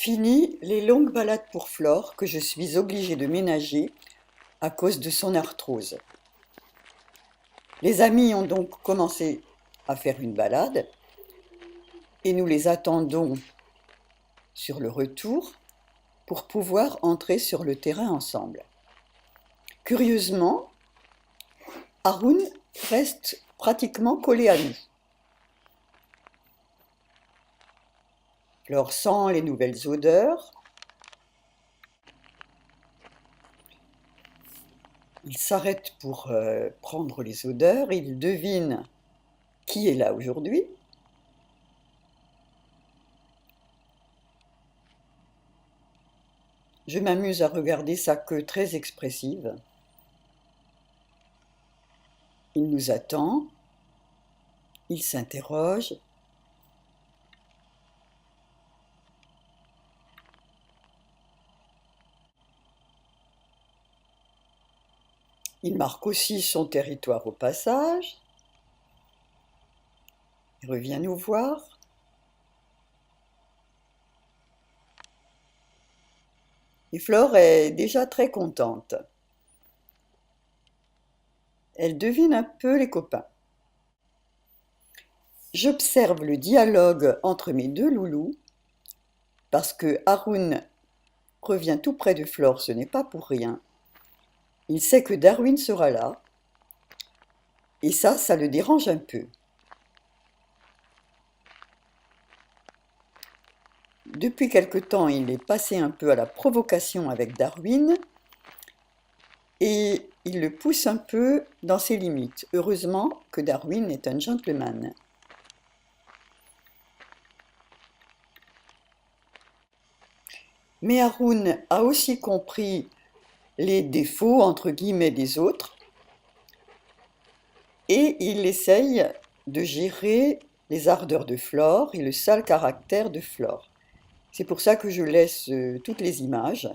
Fini les longues balades pour Flore que je suis obligée de ménager à cause de son arthrose. Les amis ont donc commencé à faire une balade et nous les attendons sur le retour pour pouvoir entrer sur le terrain ensemble. Curieusement, Haroun reste pratiquement collé à nous. Flore sent les nouvelles odeurs. Il s'arrête pour prendre les odeurs. Il devine qui est là aujourd'hui. Je m'amuse à regarder sa queue très expressive. Il nous attend. Il s'interroge. Il marque aussi son territoire au passage. Il revient nous voir. Et Flore est déjà très contente. Elle devine un peu les copains. J'observe le dialogue entre mes deux loulous, parce que Haroun revient tout près de Flore, ce n'est pas pour rien. Il sait que Darwin sera là, et ça le dérange un peu. Depuis quelque temps, il est passé un peu à la provocation avec Darwin, et il le pousse un peu dans ses limites. Heureusement que Darwin est un gentleman. Mais Haroun a aussi compris les défauts, entre guillemets, des autres, et il essaye de gérer les ardeurs de Flore et le sale caractère de Flore. C'est pour ça que je laisse toutes les images,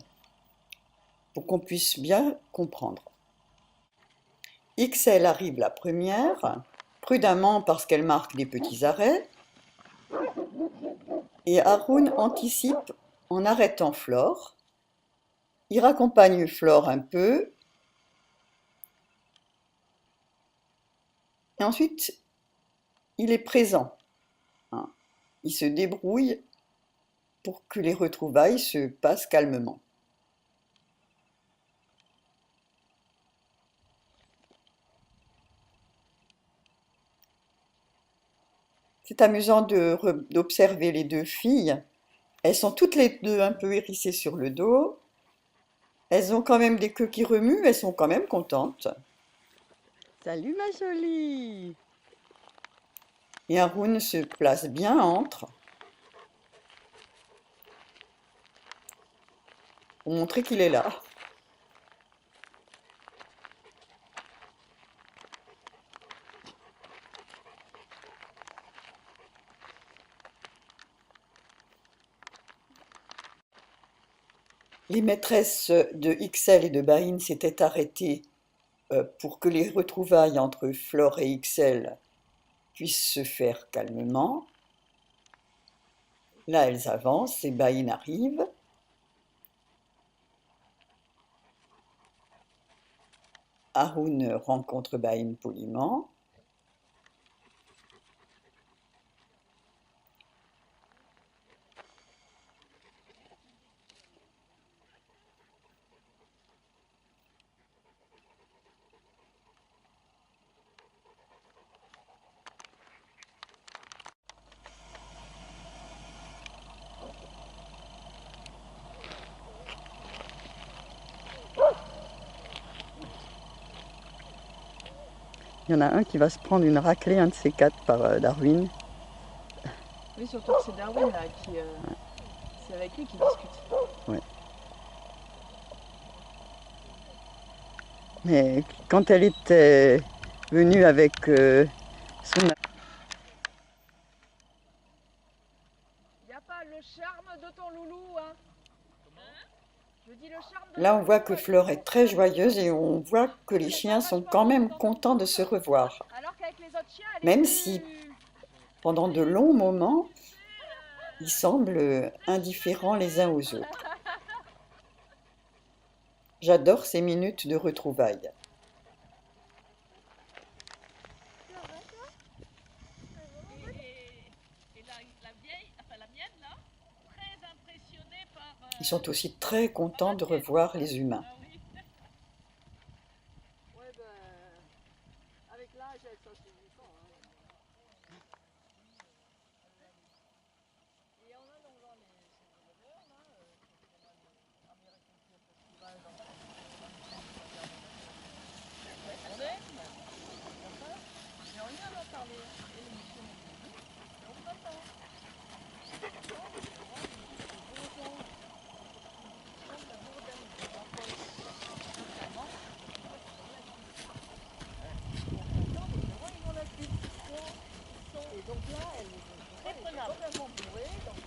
pour qu'on puisse bien comprendre. XL arrive la première, prudemment parce qu'elle marque des petits arrêts, et Haroun anticipe en arrêtant Flore. Il raccompagne Flore un peu, et ensuite il est présent. Il se débrouille pour que les retrouvailles se passent calmement. C'est amusant d'observer les deux filles. Elles sont toutes les deux un peu hérissées sur le dos. Elles ont quand même des queues qui remuent, elles sont quand même contentes. Salut ma jolie! Et Haroun se place bien entre, pour montrer qu'il est là. Les maîtresses de XL et de Baïn s'étaient arrêtées pour que les retrouvailles entre Flore et XL puissent se faire calmement. Là, elles avancent et Baïn arrive. Haroun rencontre Baïn poliment. Il y en a un qui va se prendre une raclée, un de ces quatre, par Darwin. Oui, surtout que c'est Darwin là qui. C'est avec lui qu'il discute. Ouais. Mais quand elle était venue avec son... Y a pas le charme de ton loulou, hein? Je dis le charme de Là, on ton voit loulou, que Flore est très joyeuse et on voit que les chiens sont quand même contents de se revoir. Alors qu'avec les autres chiens, elle est Même plus... si, pendant de longs moments, Ils semblent indifférents les uns aux autres. J'adore ces minutes de retrouvailles. Et la vieille, enfin la mienne là, très impressionnée par. Ils sont aussi très contents de revoir les humains. Ah oui. Ouais, ben, avec l'âge, elles sont vieillissantes. Et on a donc dans les éleveurs, là, Amérique Festival dans on est, mais on y en a parlé, et l'émission et on t'attend. Et donc là, elle est complètement bourrée, donc